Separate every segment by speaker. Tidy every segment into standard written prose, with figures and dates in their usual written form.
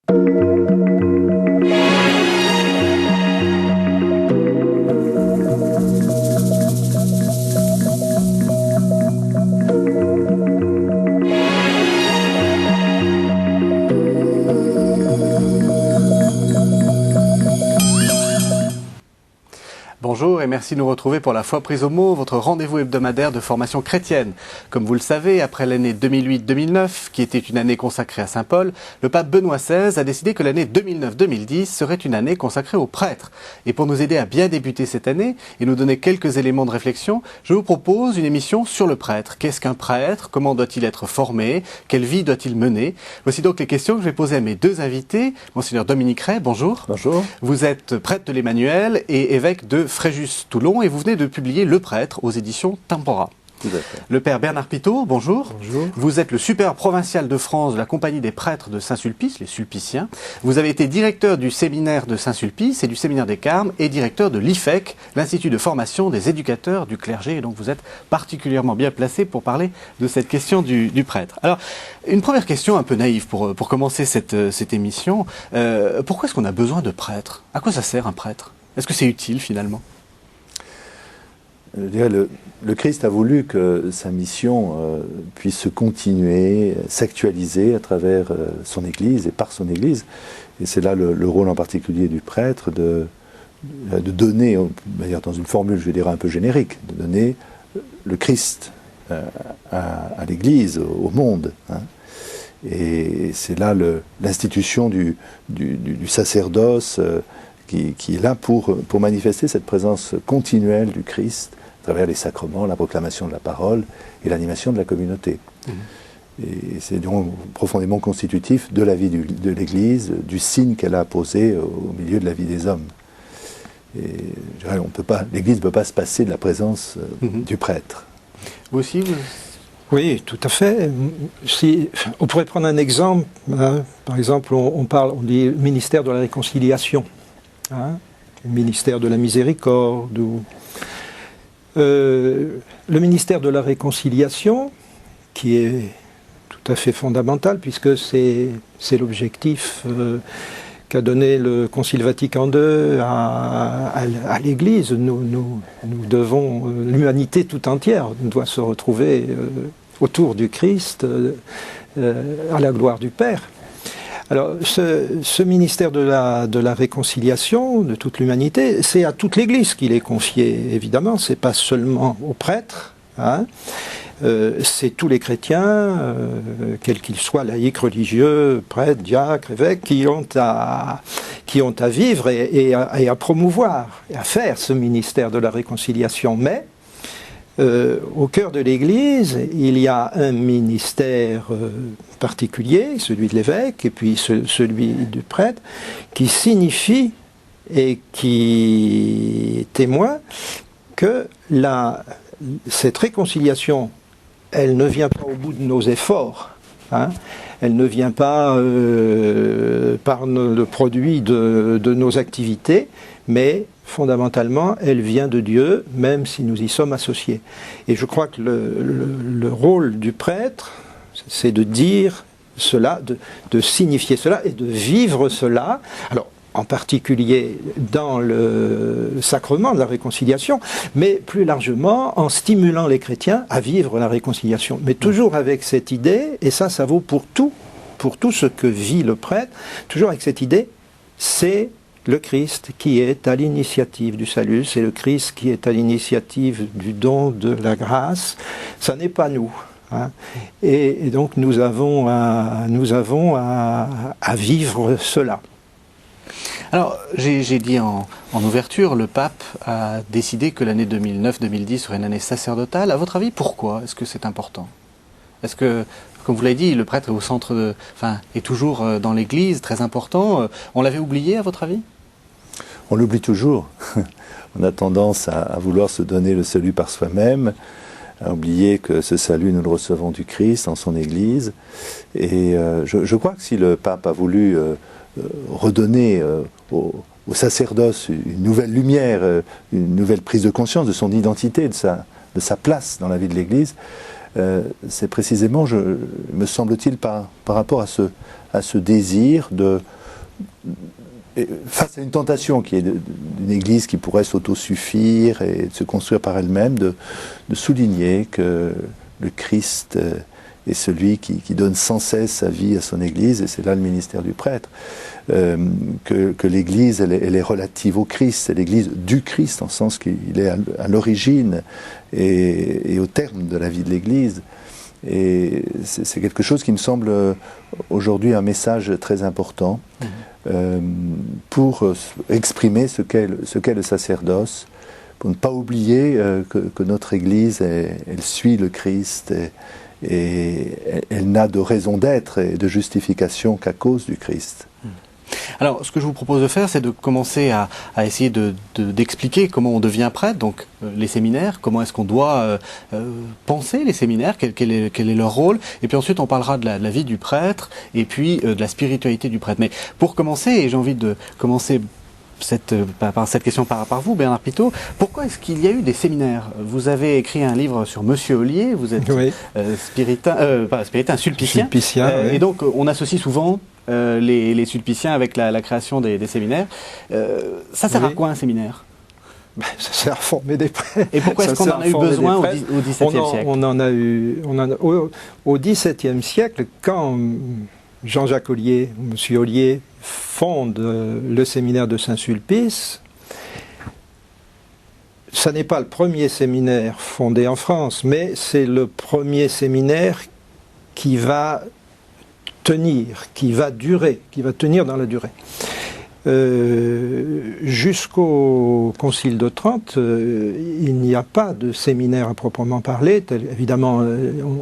Speaker 1: Bonjour et merci de nous retrouver pour la Foi prise au mot, votre rendez-vous hebdomadaire de formation chrétienne. Comme vous le savez, après l'année 2008-2009, qui était une année consacrée à Saint Paul, le pape Benoît XVI a décidé que l'année 2009-2010 serait une année consacrée aux prêtres. Et pour nous aider à bien débuter cette année et nous donner quelques éléments de réflexion, je vous propose une émission sur le prêtre. Qu'est-ce qu'un prêtre? Comment doit-il être formé? Quelle vie doit-il mener? Voici donc les questions que je vais poser à mes deux invités. Monseigneur Dominique Ray, bonjour.
Speaker 2: Bonjour.
Speaker 1: Vous êtes prêtre de l'Emmanuel et évêque de Fréjus-Toulon et vous venez de publier Le Prêtre aux éditions Tempora.
Speaker 2: Tout à fait.
Speaker 1: Le père Bernard Pitot, bonjour.
Speaker 2: Bonjour.
Speaker 1: Vous êtes le supérieur provincial de France de la Compagnie des prêtres de Saint-Sulpice, les Sulpiciens. Vous avez été directeur du séminaire de Saint-Sulpice et du séminaire des Carmes et directeur de l'IFEC, l'Institut de formation des éducateurs du clergé. Et donc vous êtes particulièrement bien placé pour parler de cette question du prêtre. Alors, une première question un peu naïve pour commencer cette émission. Pourquoi est-ce qu'on a besoin de prêtres? À quoi ça sert un prêtre? Est-ce que c'est utile finalement?
Speaker 2: Je dirais, le Christ a voulu que sa mission puisse se continuer, s'actualiser à travers son Église et par son Église. Et c'est là le rôle en particulier du prêtre de donner, d'ailleurs dans une formule, je dirais un peu générique, de donner le Christ à l'Église, au monde. Hein. Et c'est là l'institution du sacerdoce qui est là pour manifester cette présence continuelle du Christ à travers les sacrements, la proclamation de la parole et l'animation de la communauté. Et c'est donc profondément constitutif de la vie de l'Église, du signe qu'elle a posé au milieu de la vie des hommes. Et je dirais, l'Église ne peut pas se passer de la présence du prêtre.
Speaker 1: Vous aussi
Speaker 3: Oui, tout à fait. On pourrait prendre un exemple. Hein. Par exemple, on dit ministère de la réconciliation. Hein, le ministère de la miséricorde. Le ministère de la réconciliation, qui est tout à fait fondamental, puisque c'est l'objectif qu'a donné le Concile Vatican II à l'Église. Nous devons, l'humanité tout entière doit se retrouver autour du Christ, à la gloire du Père. Alors, ce ministère de la réconciliation de toute l'humanité, c'est à toute l'Église qu'il est confié, évidemment. C'est pas seulement aux prêtres, hein. C'est tous les chrétiens, quels qu'ils soient, laïcs, religieux, prêtres, diacres, évêques, qui ont à vivre et à promouvoir, et à faire ce ministère de la réconciliation. Mais au cœur de l'Église, il y a un ministère particulier, celui de l'évêque, et puis celui du prêtre, qui signifie et qui témoigne que cette réconciliation, elle ne vient pas au bout de nos efforts, hein. Elle ne vient pas par le produit de nos activités, mais fondamentalement, elle vient de Dieu, même si nous y sommes associés. Et je crois que le rôle du prêtre, c'est de dire cela, de signifier cela et de vivre cela. Alors, en particulier dans le sacrement de la réconciliation, mais plus largement en stimulant les chrétiens à vivre la réconciliation. Mais toujours avec cette idée, et ça vaut pour tout ce que vit le prêtre, toujours avec cette idée, c'est le Christ qui est à l'initiative du salut, c'est le Christ qui est à l'initiative du don de la grâce, ça n'est pas nous. Hein. Et donc nous avons à vivre cela.
Speaker 1: Alors, j'ai dit en ouverture, le pape a décidé que l'année 2009-2010 serait une année sacerdotale. À votre avis, pourquoi est-ce que c'est important? Est-ce que, comme vous l'avez dit, le prêtre est au centre, est toujours dans l'Église, très important. On l'avait oublié, à votre avis?
Speaker 2: On l'oublie toujours. On a tendance à vouloir se donner le salut par soi-même, à oublier que ce salut, nous le recevons du Christ, en son Église. Et je crois que si le pape a voulu redonner au sacerdoce une nouvelle lumière, une nouvelle prise de conscience de son identité, de sa place dans la vie de l'Église, c'est précisément, me semble-t-il, par rapport à ce désir de face à une tentation qui est d'une Église qui pourrait s'autosuffire et de se construire par elle-même, de souligner que le Christ est celui qui donne sans cesse sa vie à son Église, et c'est là le ministère du prêtre. Que l'Église, elle est relative au Christ, c'est l'Église du Christ, en sens qu'il est à l'origine et au terme de la vie de l'Église. Et c'est quelque chose qui me semble aujourd'hui un message très important pour exprimer ce qu'est le sacerdoce, pour ne pas oublier que notre Église, elle suit le Christ et elle n'a de raison d'être et de justification qu'à cause du Christ.
Speaker 1: Alors, ce que je vous propose de faire, c'est de commencer à essayer d'expliquer comment on devient prêtre, donc les séminaires, comment est-ce qu'on doit penser les séminaires, quel est leur rôle, et puis ensuite on parlera de la vie du prêtre, et puis de la spiritualité du prêtre. Mais pour commencer, et j'ai envie de commencer par cette question par vous, Bernard Pitot, pourquoi est-ce qu'il y a eu des séminaires? Vous avez écrit un livre sur Monsieur Ollier, vous êtes sulpicien,
Speaker 3: oui.
Speaker 1: Et donc on associe souvent les sulpiciens avec la création des séminaires. Ça sert à quoi un séminaire?
Speaker 3: Ça sert à former des prêtres.
Speaker 1: Et pourquoi est-ce qu'on en a eu besoin au XVIIe siècle?
Speaker 3: On en a eu au XVIIe siècle, quand Jean-Jacques Ollier, Monsieur Ollier, fonde le séminaire de Saint-Sulpice. Ça n'est pas le premier séminaire fondé en France, mais c'est le premier séminaire qui va tenir, qui va tenir dans la durée. Jusqu'au Concile de Trente, il n'y a pas de séminaire à proprement parler. Évidemment,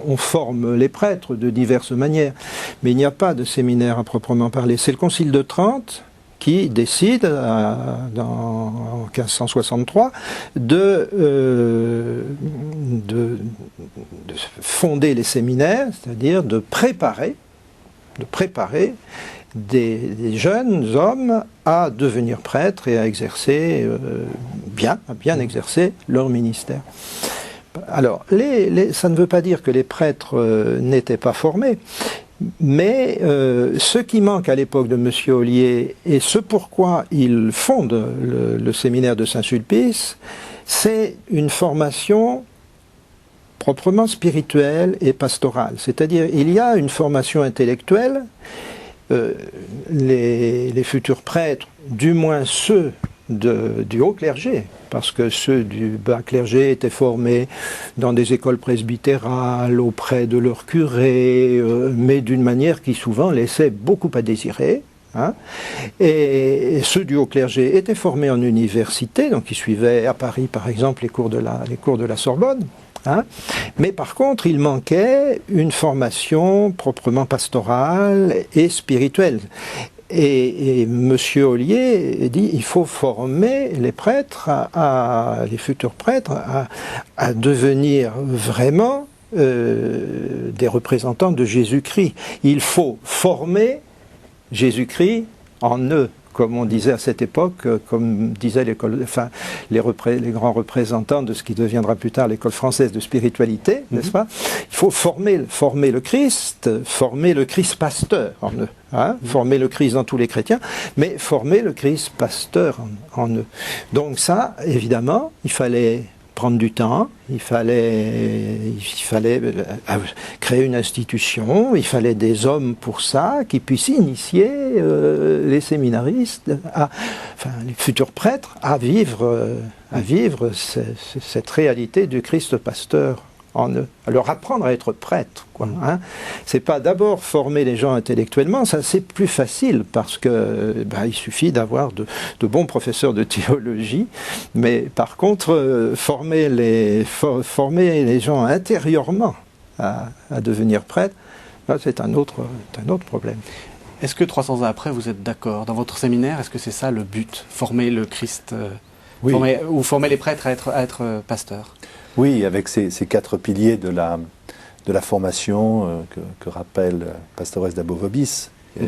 Speaker 3: on forme les prêtres de diverses manières, mais il n'y a pas de séminaire à proprement parler. C'est le Concile de Trente qui décide, en 1563, de fonder les séminaires, c'est-à-dire de préparer des jeunes hommes à devenir prêtres et à exercer bien exercer leur ministère. Alors, ça ne veut pas dire que les prêtres n'étaient pas formés, mais ce qui manque à l'époque de Monsieur Ollier, et ce pourquoi il fonde le séminaire de Saint-Sulpice, c'est une formation proprement spirituelle et pastorale. C'est-à-dire, il y a une formation intellectuelle. Les futurs prêtres, du moins ceux du haut clergé, parce que ceux du bas clergé étaient formés dans des écoles presbytérales auprès de leurs curés, mais d'une manière qui souvent laissait beaucoup à désirer. Et ceux du haut clergé étaient formés en université, donc ils suivaient à Paris par exemple les cours de la Sorbonne. Mais par contre, il manquait une formation proprement pastorale et spirituelle. Et Monsieur Ollier dit il faut former les prêtres, les futurs prêtres, à devenir vraiment des représentants de Jésus-Christ. Il faut former Jésus-Christ en eux, comme on disait à cette époque, comme disaient les grands représentants de ce qui deviendra plus tard l'école française de spiritualité, n'est-ce pas? Il faut former le Christ pasteur en eux, former le Christ dans tous les chrétiens, mais former le Christ pasteur en eux. Donc ça, évidemment, il fallait prendre du temps, il fallait créer une institution, il fallait des hommes pour ça, qui puissent initier les séminaristes, les futurs prêtres, à vivre cette réalité du Christ pasteur en eux, à leur apprendre à être prêtre, quoi. C'est pas d'abord former les gens intellectuellement, ça c'est plus facile parce que il suffit d'avoir de bons professeurs de théologie, mais par contre former les gens intérieurement à devenir prêtre, là, c'est un autre problème.
Speaker 1: Est-ce que 300 ans après, vous êtes d'accord dans votre séminaire? Est-ce que c'est ça le but, former le Christ, former les prêtres à être pasteurs?
Speaker 2: Oui, avec ces 4 piliers de la formation que rappelle Pastores d'Abo Vobis, le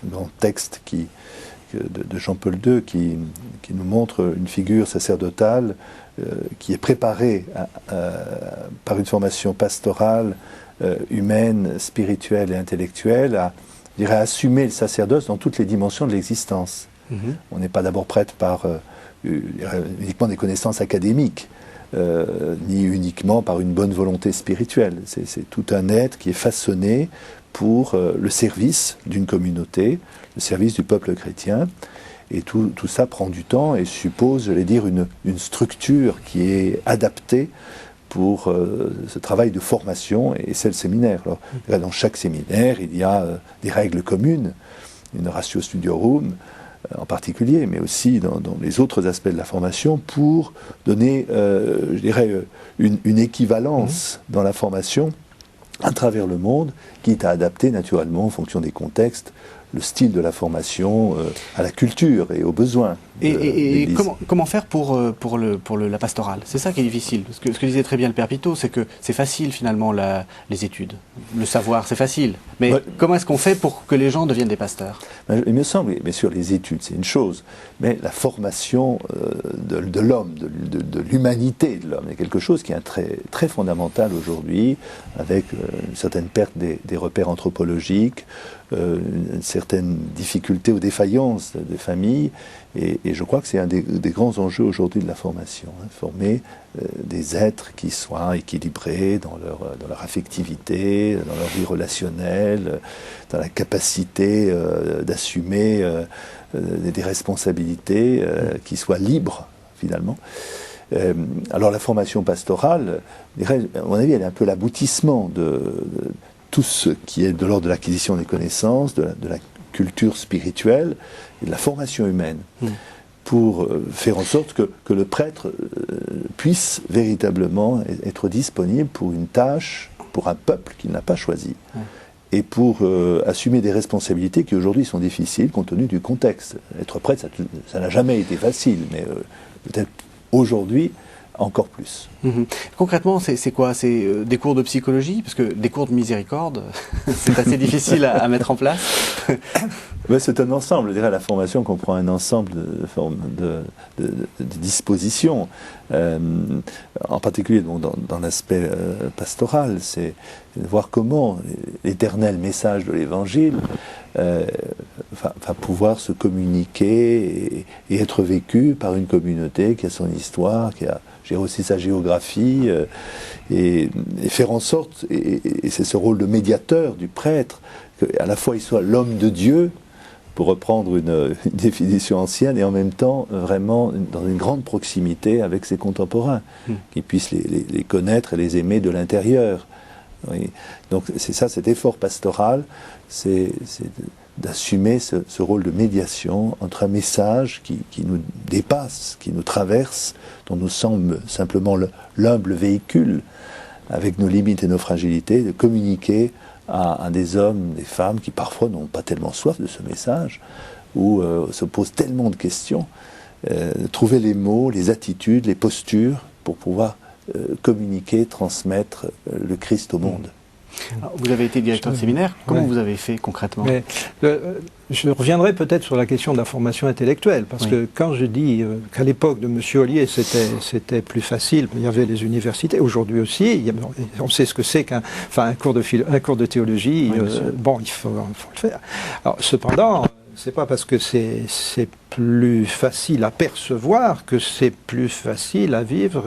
Speaker 2: grand texte de Jean-Paul II qui nous montre une figure sacerdotale qui est préparée par une formation pastorale, humaine, spirituelle et intellectuelle je dirais, assumer le sacerdoce dans toutes les dimensions de l'existence. On n'est pas d'abord prêtre par uniquement des connaissances académiques, ni uniquement par une bonne volonté spirituelle. C'est tout un être qui est façonné pour le service d'une communauté, le service du peuple chrétien. Et tout ça prend du temps et suppose, j'allais dire, une structure qui est adaptée pour ce travail de formation, et c'est le séminaire. Alors, dans chaque séminaire, il y a des règles communes, une ratio studiorum en particulier, mais aussi dans les autres aspects de la formation, pour donner, je dirais, une équivalence dans la formation à travers le monde, qui est à adapter naturellement en fonction des contextes, le style de la formation à la culture et aux besoins.
Speaker 1: Et comment faire pour la pastorale? C'est ça qui est difficile. Ce que disait très bien le Père Pitot, c'est que c'est facile finalement les études. Le savoir, c'est facile. Mais comment est-ce qu'on fait pour que les gens deviennent des pasteurs?
Speaker 2: Il me semble, bien sûr, les études, c'est une chose, mais la formation de l'homme, de l'humanité de l'homme, est quelque chose qui est très, très fondamental aujourd'hui, avec une certaine perte des repères anthropologiques, une certaine difficulté ou défaillance des familles, et je crois que c'est un des grands enjeux aujourd'hui de la formation, former des êtres qui soient équilibrés dans leur affectivité, dans leur vie relationnelle, dans la capacité d'assumer des responsabilités, qui soient libres finalement. Alors la formation pastorale, à mon avis, elle est un peu l'aboutissement de tout ce qui est de l'ordre de l'acquisition des connaissances, de la culture spirituelle et de la formation humaine, pour faire en sorte que le prêtre puisse véritablement être disponible pour une tâche, pour un peuple qu'il n'a pas choisi, et pour assumer des responsabilités qui aujourd'hui sont difficiles compte tenu du contexte. Être prêtre, ça n'a jamais été facile, mais peut-être aujourd'hui, encore plus.
Speaker 1: Concrètement, c'est quoi? C'est des cours de psychologie? Parce que des cours de miséricorde, c'est assez difficile à mettre en place.
Speaker 2: C'est un ensemble. Je dirais, la formation comprend un ensemble de dispositions. En particulier dans l'aspect pastoral, c'est de voir comment l'éternel message de l'Évangile va pouvoir se communiquer et être vécu par une communauté qui a son histoire, qui a aussi sa géographie, et faire en sorte, et c'est ce rôle de médiateur du prêtre, qu'à la fois il soit l'homme de Dieu, pour reprendre une définition ancienne, et en même temps vraiment dans une grande proximité avec ses contemporains, qui puissent les connaître et les aimer de l'intérieur. Oui. Donc c'est ça, cet effort pastoral, c'est d'assumer ce rôle de médiation entre un message qui nous dépasse, qui nous traverse, dont nous sommes simplement l'humble véhicule, avec nos limites et nos fragilités, de communiquer à des hommes, des femmes qui parfois n'ont pas tellement soif de ce message, ou se posent tellement de questions, trouver les mots, les attitudes, les postures pour pouvoir communiquer, transmettre le Christ au monde.
Speaker 1: Alors, vous avez été directeur de séminaire, comment vous avez fait concrètement?
Speaker 3: Je reviendrai peut-être sur la question de la formation intellectuelle, parce que quand je dis qu'à l'époque de M. Ollier c'était plus facile, il y avait les universités, aujourd'hui aussi, on sait ce que c'est qu'un cours de théologie, il faut le faire. Alors, cependant, c'est pas parce que c'est plus facile à percevoir que c'est plus facile à vivre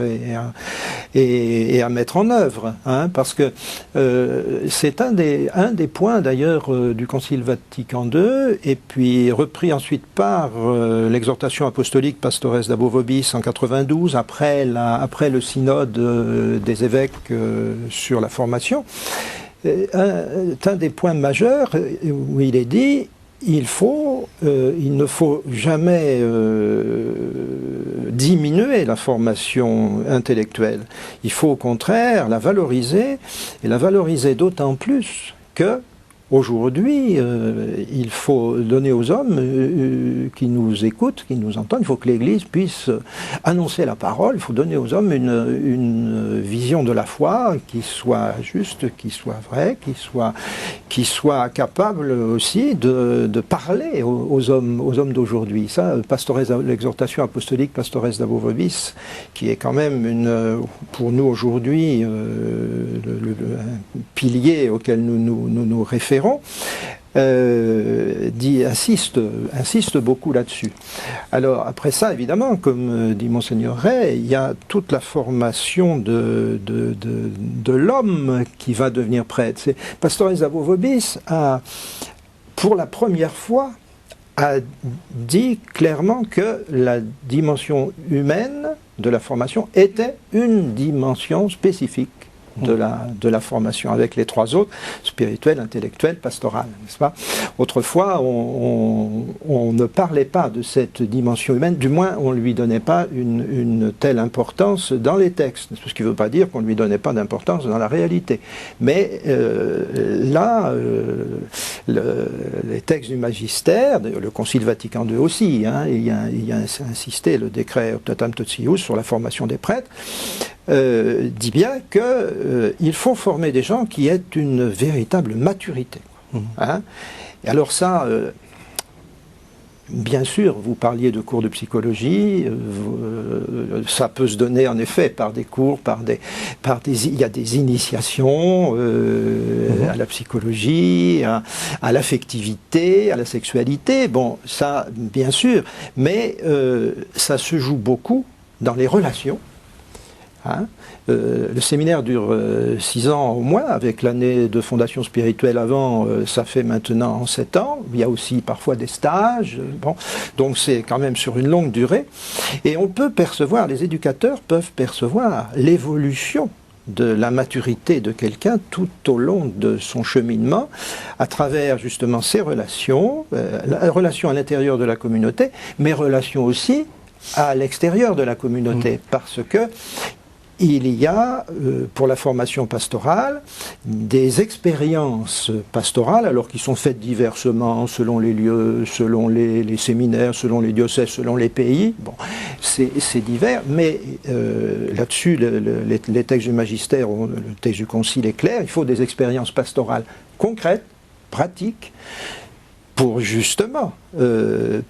Speaker 3: et à mettre en œuvre, parce que c'est un des points d'ailleurs du Concile Vatican II, et puis repris ensuite par l'exhortation apostolique Pastores Dabo Vobis en 92, après le synode des évêques sur la formation. Un des points majeurs où il est dit: il ne faut jamais diminuer la formation intellectuelle. Il faut au contraire la valoriser, et la valoriser d'autant plus que aujourd'hui, il faut donner aux hommes qui nous écoutent, qui nous entendent, il faut que l'Église puisse annoncer la parole, il faut donner aux hommes une vision de la foi qui soit juste, qui soit vraie, qui soit capable aussi de parler aux hommes d'aujourd'hui. Ça, l'exhortation apostolique Pastores Dabo Vobis, qui est quand même pour nous aujourd'hui un pilier auquel nous référons, insiste beaucoup là-dessus. Alors après ça, évidemment, comme dit Monseigneur Ray, il y a toute la formation de l'homme qui va devenir prêtre. Pastor Isavo Vobis a, pour la première fois, a dit clairement que la dimension humaine de la formation était une dimension spécifique de la formation, avec les trois autres, spirituelle, intellectuelle, pastorale, n'est-ce pas? Autrefois, on ne parlait pas de cette dimension humaine, du moins on ne lui donnait pas une telle importance dans les textes, ce qui ne veut pas dire qu'on ne lui donnait pas d'importance dans la réalité. Mais les textes du magistère, le Concile Vatican II aussi, hein, il y a insisté, le décret Optatam Totius sur la formation des prêtres, dit bien qu'il faut former des gens qui aient une véritable maturité. Hein. Et alors ça, bien sûr, vous parliez de cours de psychologie, ça peut se donner en effet par des cours, il y a des initiations à la psychologie, à l'affectivité, à la sexualité, bon, ça, bien sûr, mais ça se joue beaucoup dans les relations. Hein. Le séminaire dure 6 ans au moins, avec l'année de fondation spirituelle avant, ça fait maintenant 7 ans. Il y a aussi parfois des stages, bon, donc c'est quand même sur une longue durée. Et on peut percevoir, les éducateurs peuvent percevoir l'évolution de la maturité de quelqu'un tout au long de son cheminement, à travers justement ses relations, la relation à l'intérieur de la communauté, mais relations aussi à l'extérieur de la communauté, parce que il y a, pour la formation pastorale, des expériences pastorales, alors qui sont faites diversement, selon les lieux, selon les séminaires, selon les diocèses, selon les pays. Bon, c'est divers, mais là-dessus, les textes du magistère, le texte du concile est clair, il faut des expériences pastorales concrètes, pratiques, pour justement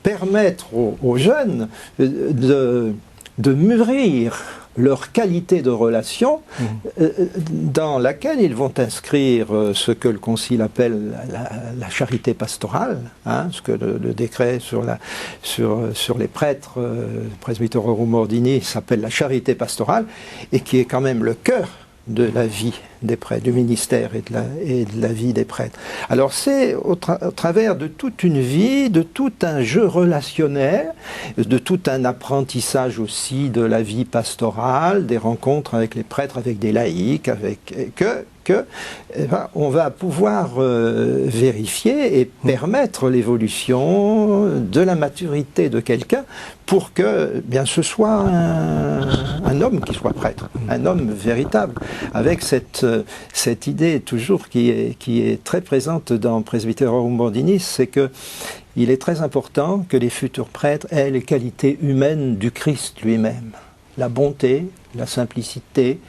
Speaker 3: permettre aux jeunes de mûrir leur qualité de relation dans laquelle ils vont inscrire ce que le Concile appelle la charité pastorale, hein, ce que le décret sur les prêtres, Presbyterorum Ordini, s'appelle la charité pastorale, et qui est quand même le cœur de la vie des prêtres, du ministère et de la vie des prêtres. Alors c'est au travers de toute une vie, de tout un jeu relationnel, de tout un apprentissage aussi de la vie pastorale, des rencontres avec les prêtres, avec des laïcs, on va pouvoir vérifier et permettre l'évolution de la maturité de quelqu'un pour que bien ce soit un homme qui soit prêtre, un homme véritable, avec cette idée toujours qui est très présente dans Presbyterorum Ordini, c'est que il est très important que les futurs prêtres aient les qualités humaines du Christ lui-même, la bonté, la simplicité,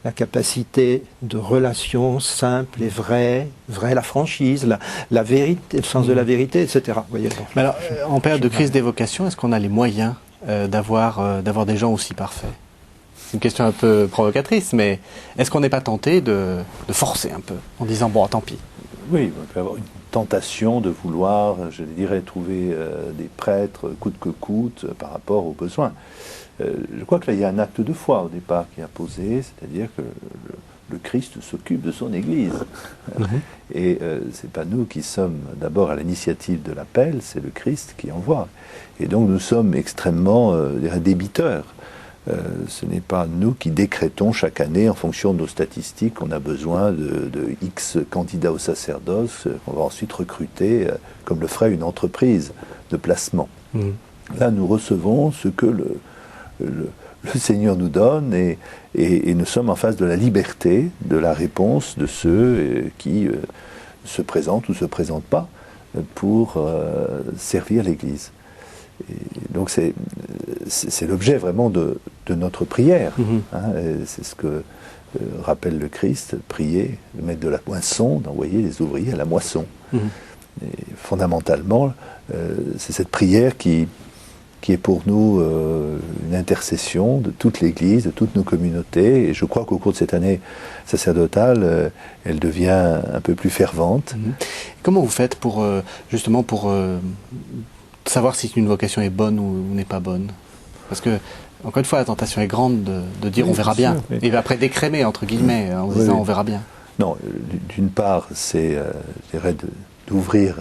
Speaker 3: la capacité de relation simple et vraie, la franchise, la vérité, le sens de la vérité, etc. Voyez, bon.
Speaker 1: Mais alors, en période de crise des vocations, est-ce qu'on a les moyens d'avoir des gens aussi parfaits? C'est une question un peu provocatrice, mais est-ce qu'on n'est pas tenté de forcer un peu, en disant, bon, tant pis?
Speaker 2: Oui, on peut avoir une tentation de vouloir, je dirais, trouver des prêtres coûte que coûte par rapport aux besoins. Je crois que là, il y a un acte de foi au départ qui est posé, c'est-à-dire que le Christ s'occupe de son Église. Et c'est pas nous qui sommes d'abord à l'initiative de l'appel, c'est le Christ qui envoie. Et donc nous sommes extrêmement débiteurs. Ce n'est pas nous qui décrétons chaque année en fonction de nos statistiques qu'on a besoin de X candidats au sacerdoce qu'on va ensuite recruter comme le ferait une entreprise de placement. Là, nous recevons ce que le Seigneur nous donne et nous sommes en face de la liberté, de la réponse de ceux qui se présentent ou ne se présentent pas pour servir l'Église. Et donc c'est l'objet vraiment de notre prière. Hein, c'est ce que rappelle le Christ, prier, le maître de la moisson, d'envoyer les ouvriers à la moisson. Et fondamentalement, c'est cette prière qui qui est pour nous une intercession de toute l'Église, de toutes nos communautés. Et je crois qu'au cours de cette année sacerdotale, elle devient un peu plus fervente.
Speaker 1: Comment vous faites pour, justement, pour savoir si une vocation est bonne ou n'est pas bonne? Parce que, encore une fois, la tentation est grande de dire on verra bien.
Speaker 2: Oui.
Speaker 1: Et après d'écrémer, entre guillemets, en disant on verra bien.
Speaker 2: Non, d'une part, c'est, je dirais, d'ouvrir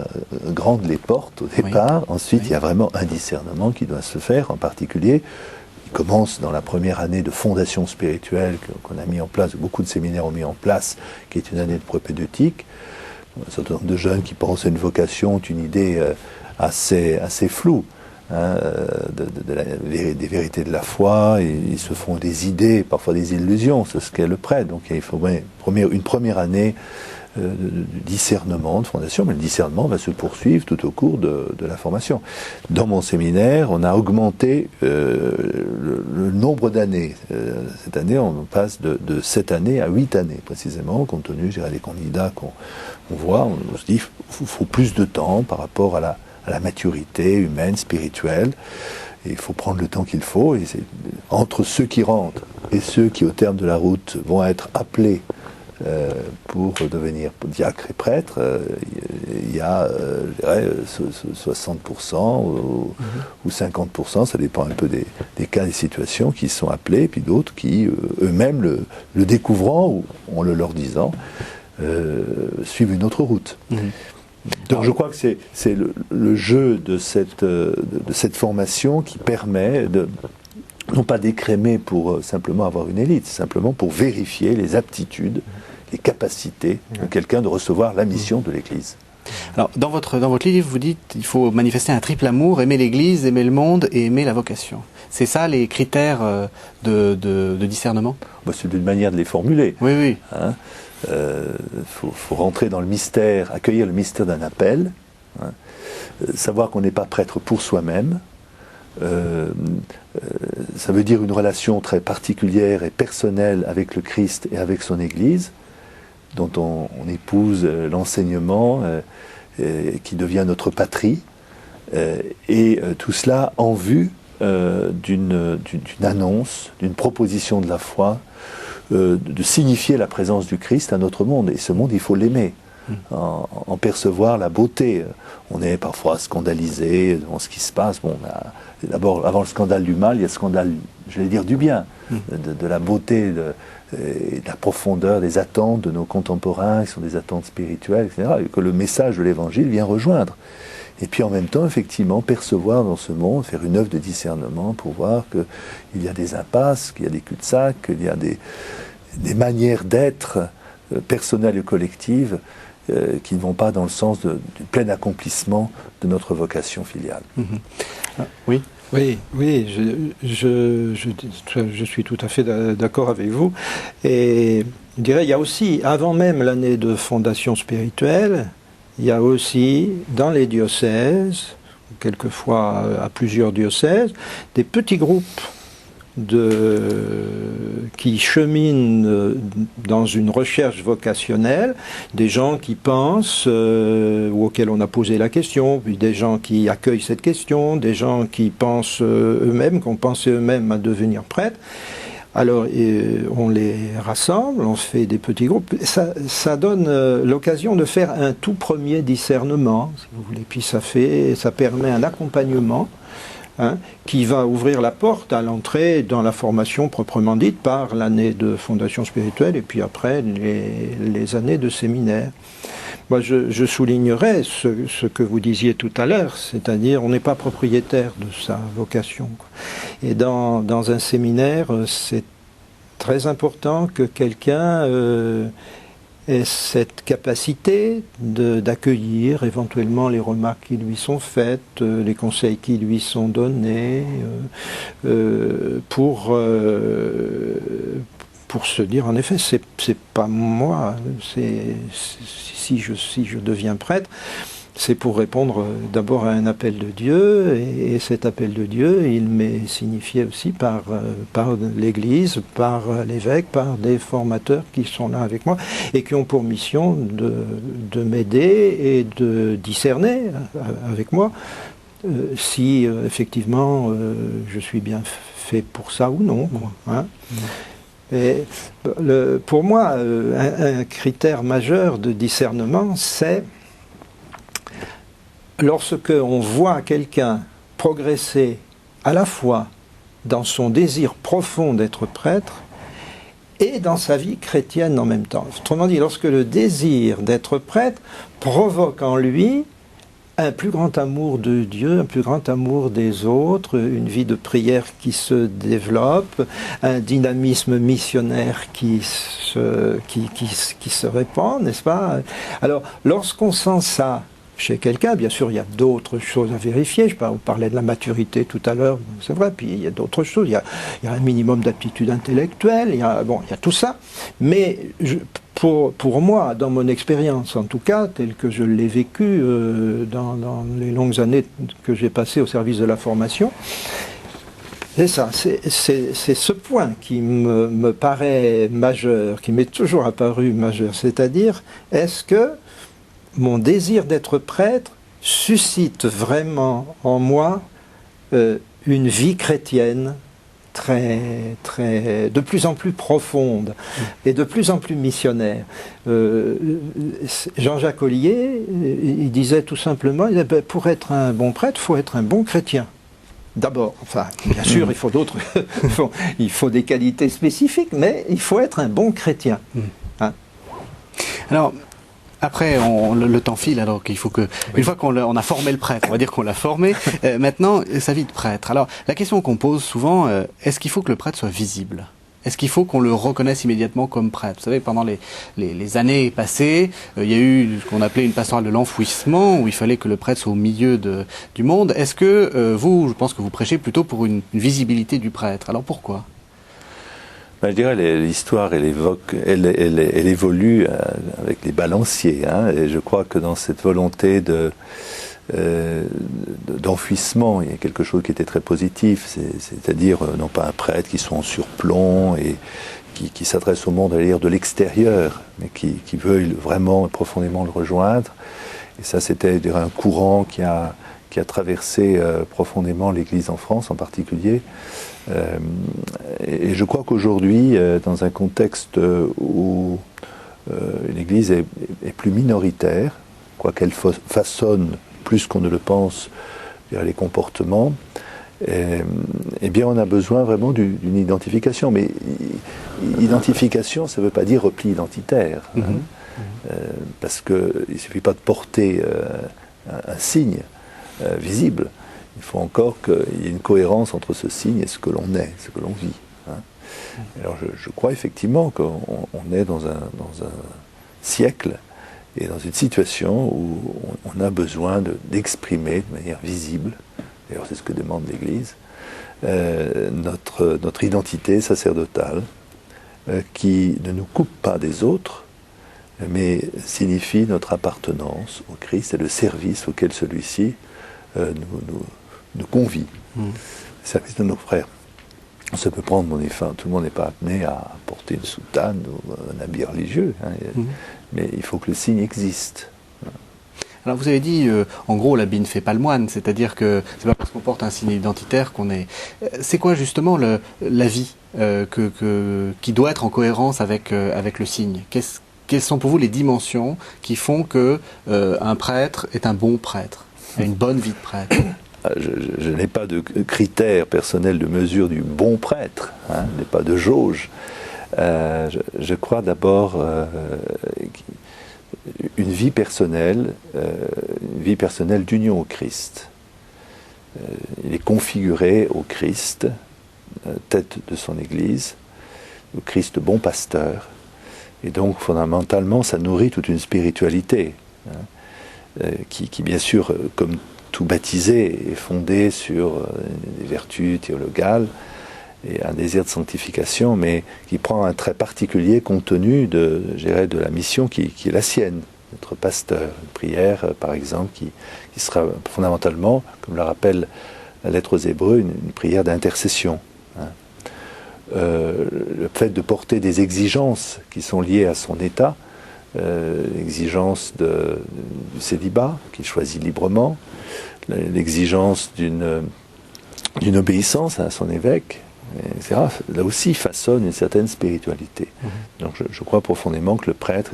Speaker 2: grandes les portes au départ. Ensuite, il y a vraiment un discernement qui doit se faire, en particulier. Il commence dans la première année de fondation spirituelle qu'on a mis en place, beaucoup de séminaires ont mis en place, qui est une année de propédeutique. Un certain nombre de jeunes qui pensent à une vocation ont une idée assez floue. Des vérités de la foi, ils se font des idées, parfois des illusions, c'est ce qu'est le prêtre. Donc il faut une première année de discernement, de fondation, mais le discernement va se poursuivre tout au cours de la formation. Dans mon séminaire, on a augmenté le nombre d'années. Cette année, on passe de 7 années à 8 années, précisément, compte tenu, je dirais, des candidats qu'on voit. On se dit qu'il faut plus de temps par rapport à la maturité humaine, spirituelle. Et il faut prendre le temps qu'il faut. Et entre ceux qui rentrent et ceux qui, au terme de la route, vont être appelés pour devenir diacre et prêtre, il y a, je dirais, 60% ou 50%, ça dépend un peu des cas, des situations, qui sont appelés, puis d'autres qui, eux-mêmes, le découvrant ou en le leur disant, suivent une autre route. Donc je crois que c'est le jeu de cette formation qui permet non pas d'écrémer pour simplement avoir une élite, simplement pour vérifier les aptitudes, les capacités de quelqu'un de recevoir la mission de l'Église.
Speaker 1: Alors, dans votre livre, vous dites qu'il faut manifester un triple amour, aimer l'Église, aimer le monde et aimer la vocation. C'est ça les critères de discernement?
Speaker 2: C'est une manière de les formuler.
Speaker 1: Oui, oui.
Speaker 2: Faut rentrer dans le mystère, accueillir le mystère d'un appel, savoir qu'on n'est pas prêtre pour soi-même. Ça veut dire une relation très particulière et personnelle avec le Christ et avec son Église, dont on épouse l'enseignement qui devient notre patrie, et tout cela en vue d'une annonce, d'une proposition de la foi, de signifier la présence du Christ à notre monde. Et ce monde, il faut l'aimer, en percevoir la beauté. On est parfois scandalisé devant ce qui se passe. Bon, d'abord, avant le scandale du mal, il y a le scandale, je vais dire, du bien, de la beauté et de la profondeur des attentes de nos contemporains, qui sont des attentes spirituelles, etc., et que le message de l'Évangile vient rejoindre. Et puis en même temps, effectivement, percevoir dans ce monde, faire une œuvre de discernement pour voir qu'il y a des impasses, qu'il y a des cul-de-sac, qu'il y a des manières d'être personnelles et collectives qui ne vont pas dans le sens du plein accomplissement de notre vocation filiale.
Speaker 1: Oui.
Speaker 3: Oui, je suis tout à fait d'accord avec vous. Et je dirais, il y a aussi, avant même l'année de fondation spirituelle, il y a aussi, dans les diocèses, quelquefois à plusieurs diocèses, des petits groupes qui cheminent dans une recherche vocationnelle, des gens qui pensent, ou auxquels on a posé la question, puis des gens qui accueillent cette question, des gens qui pensent eux-mêmes, qui ont pensé eux-mêmes à devenir prêtres. Alors, on les rassemble, on fait des petits groupes. Ça donne l'occasion de faire un tout premier discernement, si vous voulez. Puis ça permet un accompagnement qui va ouvrir la porte à l'entrée dans la formation proprement dite par l'année de fondation spirituelle et puis après les années de séminaire. Moi, je soulignerais ce que vous disiez tout à l'heure, c'est-à-dire on n'est pas propriétaire de sa vocation. Et dans un séminaire, c'est très important que quelqu'un ait cette capacité d'accueillir éventuellement les remarques qui lui sont faites, les conseils qui lui sont donnés, pour se dire, en effet, c'est pas moi, si je deviens prêtre, c'est pour répondre d'abord à un appel de Dieu, et cet appel de Dieu, il m'est signifié aussi par l'Église, par l'évêque, par des formateurs qui sont là avec moi, et qui ont pour mission de m'aider et de discerner avec moi si effectivement je suis bien fait pour ça ou non, quoi, hein. Et pour moi, un critère majeur de discernement, c'est lorsque on voit quelqu'un progresser à la fois dans son désir profond d'être prêtre et dans sa vie chrétienne en même temps. Autrement dit, lorsque le désir d'être prêtre provoque en lui un plus grand amour de Dieu, un plus grand amour des autres, une vie de prière qui se développe, un dynamisme missionnaire qui se répand, n'est-ce pas? Alors, lorsqu'on sent ça chez quelqu'un, bien sûr, il y a d'autres choses à vérifier. On parlait de la maturité tout à l'heure, c'est vrai, puis il y a d'autres choses. Il y a un minimum d'aptitude intellectuelle, il y a tout ça. Mais pour moi, dans mon expérience, en tout cas, telle que je l'ai vécue dans les longues années que j'ai passées au service de la formation, c'est ça, c'est ce point qui me paraît majeur, qui m'est toujours apparu majeur. C'est-à-dire, est-ce que mon désir d'être prêtre suscite vraiment en moi une vie chrétienne de plus en plus profonde et de plus en plus missionnaire. Jean-Jacques Ollier, il disait tout simplement, pour être un bon prêtre, il faut être un bon chrétien. D'abord, enfin, bien sûr, il faut des qualités spécifiques, mais il faut être un bon chrétien. Hein?
Speaker 1: Alors, après, le temps file, alors qu'il faut que, une fois qu'on a formé le prêtre, on va dire qu'on l'a formé, maintenant, sa vie de prêtre. Alors, la question qu'on pose souvent, est-ce qu'il faut que le prêtre soit visible? Est-ce qu'il faut qu'on le reconnaisse immédiatement comme prêtre? Vous savez, pendant les années passées, il y a eu ce qu'on appelait une pastorale de l'enfouissement, où il fallait que le prêtre soit au milieu du monde. Est-ce que je pense que vous prêchez plutôt pour une visibilité du prêtre. Alors pourquoi?
Speaker 2: Je dirais l'histoire, elle évolue avec les balanciers, hein, et je crois que dans cette volonté d'enfouissement, il y a quelque chose qui était très positif, c'est-à-dire non pas un prêtre qui soit en surplomb et qui s'adresse au monde à dire de l'extérieur, mais qui veuille vraiment et profondément le rejoindre. Et ça, c'était, je dirais, un courant qui a traversé profondément l'Église en France en particulier. Et je crois qu'aujourd'hui, dans un contexte où l'Église est plus minoritaire, quoiqu'elle façonne plus qu'on ne le pense les comportements, eh bien on a besoin vraiment d'une identification. Mais identification, ça ne veut pas dire repli identitaire. Parce qu'il ne suffit pas de porter un signe visible. Il faut encore qu'il y ait une cohérence entre ce signe et ce que l'on est, ce que l'on vit. Hein. Alors je crois effectivement qu'on est dans un siècle et dans une situation où on a besoin d'exprimer de manière visible, d'ailleurs c'est ce que demande l'Église, notre identité sacerdotale qui ne nous coupe pas des autres, mais signifie notre appartenance au Christ et le service auquel celui-ci nous convie, service de nos frères. Ça peut prendre, tout le monde n'est pas amené à porter une soutane ou un habit religieux, hein, mais il faut que le signe existe.
Speaker 1: Alors vous avez dit, en gros, l'habit ne fait pas le moine, c'est-à-dire que c'est pas parce qu'on porte un signe identitaire qu'on est... C'est quoi justement la vie qui doit être en cohérence avec le signe? Quelles sont pour vous les dimensions qui font que un prêtre est un bon prêtre, a une bonne vie de prêtre?
Speaker 2: Je n'ai pas de critères personnels de mesure du bon prêtre, hein, je n'ai pas de jauge. Je crois d'abord une vie personnelle d'union au Christ. Il est configuré au Christ, tête de son Église, au Christ bon pasteur, et donc fondamentalement ça nourrit toute une spiritualité, hein, qui bien sûr, comme tout baptisé est fondé sur des vertus théologales et un désir de sanctification, mais qui prend un trait particulier compte tenu de la mission qui est la sienne, notre pasteur. Une prière, par exemple, qui sera fondamentalement, comme le rappelle la lettre aux Hébreux, une prière d'intercession. Hein. Le fait de porter des exigences qui sont liées à son état l'exigence du célibat, qu'il choisit librement, l'exigence d'une obéissance à son évêque, etc. Là aussi façonne une certaine spiritualité. Donc je crois profondément que le prêtre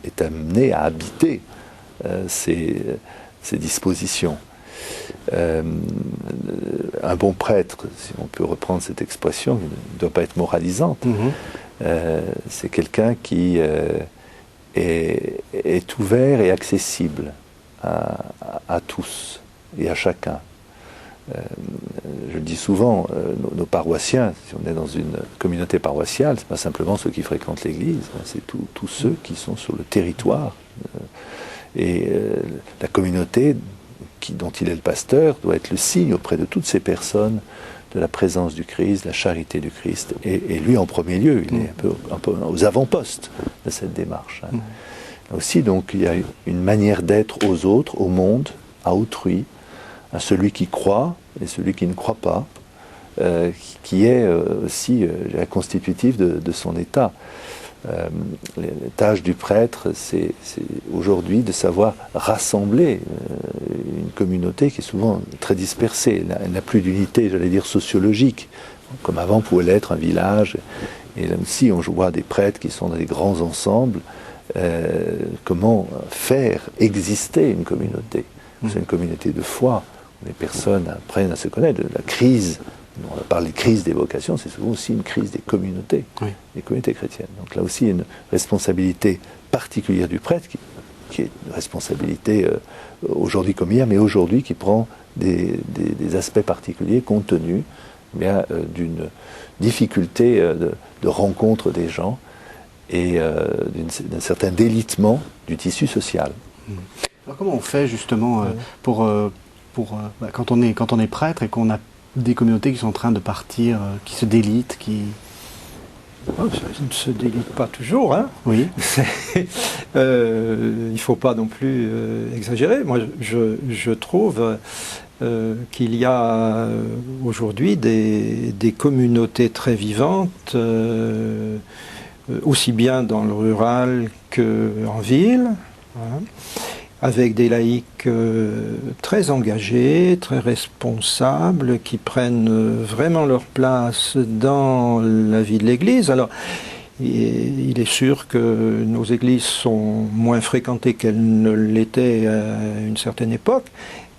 Speaker 2: est amené à habiter ces dispositions. Un bon prêtre, si on peut reprendre cette expression, ne doit pas être moralisante. C'est quelqu'un qui est ouvert et accessible à tous et à chacun. Je le dis souvent, nos paroissiens, si on est dans une communauté paroissiale, c'est pas simplement ceux qui fréquentent l'église, c'est tous ceux qui sont sur le territoire. Et la communauté dont il est le pasteur doit être le signe auprès de toutes ces personnes de la présence du Christ, de la charité du Christ. Et lui, en premier lieu, il est un peu aux avant-postes de cette démarche. Là aussi, donc, il y a une manière d'être aux autres, au monde, à autrui, à celui qui croit et celui qui ne croit pas, qui est aussi constitutif de son état. Les tâches du prêtre, c'est aujourd'hui de savoir rassembler une communauté qui est souvent très dispersée. Elle n'a plus d'unité, j'allais dire, sociologique, comme avant pouvait l'être un village. Et là aussi, on voit des prêtres qui sont dans des grands ensembles. Comment faire exister une communauté? C'est une communauté de foi, où les personnes apprennent à se connaître. La crise, on parle de crise des vocations, c'est souvent aussi une crise des communautés chrétiennes. Donc là aussi, il y a une responsabilité particulière du prêtre, qui est une responsabilité aujourd'hui comme hier, mais aujourd'hui qui prend des aspects particuliers compte tenu d'une difficulté de rencontre des gens et d'un certain délitement du tissu social.
Speaker 1: Alors comment on fait justement quand on est prêtre et qu'on a des communautés qui sont en train de partir, qui se délitent, qui...
Speaker 3: Ça ne se délite pas toujours, hein.
Speaker 1: Oui.
Speaker 3: Il ne faut pas non plus exagérer. Moi, je trouve qu'il y a aujourd'hui des communautés très vivantes, aussi bien dans le rural qu'en ville, hein, avec des laïcs très engagés, très responsables, qui prennent vraiment leur place dans la vie de l'Église. Alors, il est sûr que nos églises sont moins fréquentées qu'elles ne l'étaient à une certaine époque.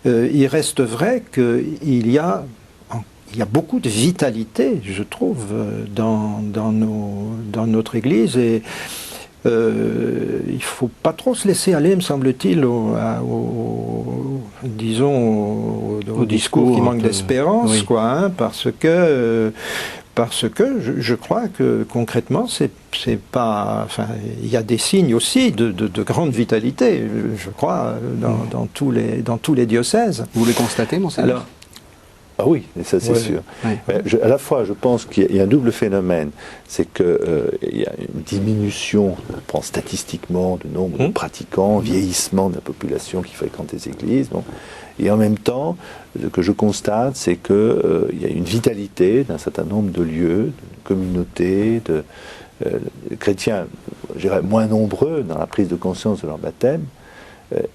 Speaker 3: Il reste vrai qu'il y a beaucoup de vitalité, je trouve, dans notre Église. Et il ne faut pas trop se laisser aller, me semble-t-il, au discours qui manque d'espérance, hein, parce que je crois que concrètement, c'est pas. Enfin, il y a des signes aussi de grande vitalité, je crois, dans tous les diocèses.
Speaker 1: Vous les constatez, monseigneur?
Speaker 2: Alors, ah oui, ça c'est sûr. À la fois, je pense qu'il y a un double phénomène, c'est qu'il y a une diminution, on prend statistiquement, du nombre de pratiquants, vieillissement de la population qui fréquente les églises. Bon. Et en même temps, ce que je constate, c'est qu'il y a une vitalité d'un certain nombre de lieux, de communautés, de chrétiens, je dirais, moins nombreux dans la prise de conscience de leur baptême.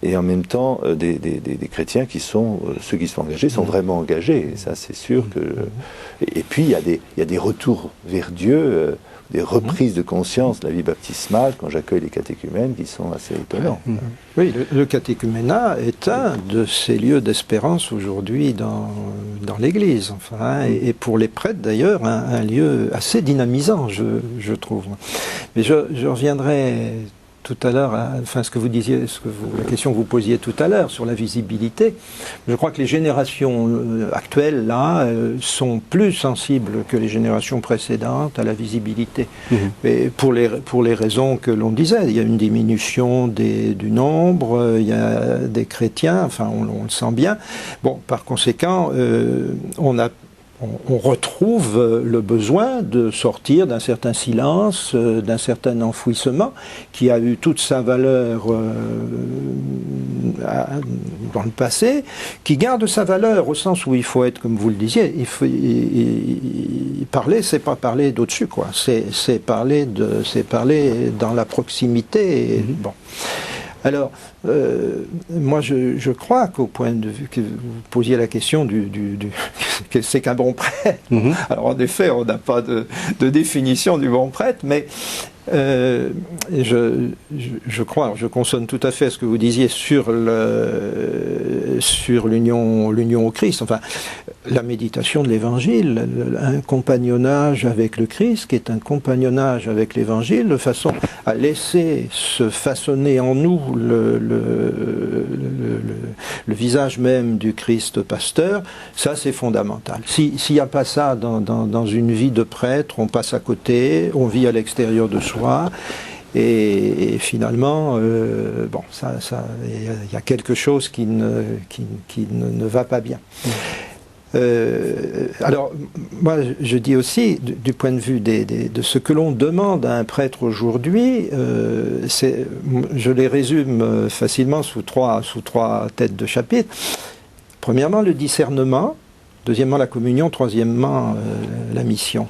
Speaker 2: Et en même temps, des chrétiens qui sont, ceux qui sont engagés, sont vraiment engagés. Et ça, c'est sûr que... Et puis, il y a des retours vers Dieu, des reprises de conscience de la vie baptismale, quand j'accueille les catéchumènes, qui sont assez étonnants.
Speaker 3: Oui, le catéchuménat est un de ces lieux d'espérance aujourd'hui dans l'Église. Enfin, hein, et pour les prêtres, d'ailleurs, un lieu assez dynamisant, je trouve. Mais je reviendrai tout à l'heure, enfin ce que vous disiez, la question que vous posiez tout à l'heure sur la visibilité. Je crois que les générations actuelles là sont plus sensibles que les générations précédentes à la visibilité. Et pour les raisons que l'on disait, il y a une diminution du nombre, il y a des chrétiens, enfin on le sent bien. Bon, par conséquent, on on retrouve le besoin de sortir d'un certain silence, d'un certain enfouissement qui a eu toute sa valeur dans le passé, qui garde sa valeur au sens où il faut être, comme vous le disiez, parler, c'est pas parler d'au-dessus, quoi. C'est parler dans la proximité. Et, bon. Alors, moi, je crois qu'au point de vue que vous posiez la question que c'est qu'un bon prêtre. Alors, en effet, on n'a pas de définition du bon prêtre, mais je crois, je consonne tout à fait ce que vous disiez sur l'union au Christ, enfin la méditation de l'Évangile, un compagnonnage avec le Christ, qui est un compagnonnage avec l'Évangile, de façon à laisser se façonner en nous le visage même du Christ pasteur. Ça, c'est fondamental. S'il n'y a pas ça dans une vie de prêtre, on passe à côté, on vit à l'extérieur de soi, et finalement, bon, il y a quelque chose qui ne va pas bien. Alors, moi, je dis aussi, du point de vue de ce que l'on demande à un prêtre aujourd'hui, je les résume facilement sous trois têtes de chapitre. Premièrement, le discernement. Deuxièmement, la communion. Troisièmement, la mission.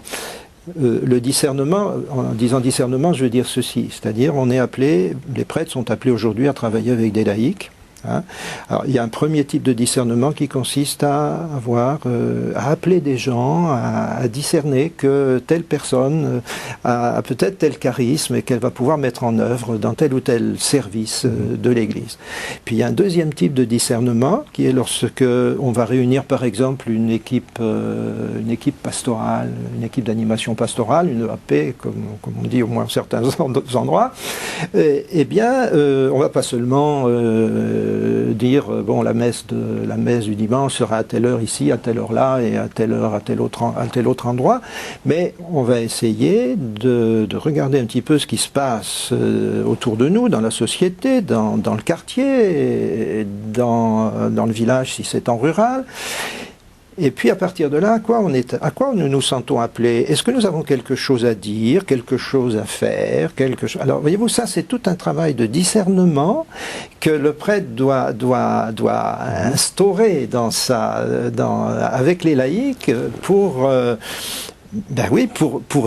Speaker 3: Le discernement, en disant discernement, je veux dire ceci, c'est-à-dire les prêtres sont appelés aujourd'hui à travailler avec des laïcs. Hein. Alors, il y a un premier type de discernement qui consiste à appeler des gens, à discerner que telle personne a peut-être tel charisme et qu'elle va pouvoir mettre en œuvre dans tel ou tel service de l'Église. Puis il y a un deuxième type de discernement qui est lorsque on va réunir par exemple une équipe pastorale, une équipe d'animation pastorale, une AP comme on dit au moins certains endroits. Eh bien, on va pas seulement dire bon la messe du dimanche sera à telle heure ici, à telle heure là et à telle heure à tel autre endroit, mais on va essayer de regarder un petit peu ce qui se passe autour de nous, dans la société, dans le quartier, dans le village si c'est en rural. Et puis à partir de là, à quoi nous nous sentons appelés? Est-ce que nous avons quelque chose à dire, quelque chose à faire, Alors voyez-vous, ça c'est tout un travail de discernement que le prêtre doit instaurer avec les laïcs pour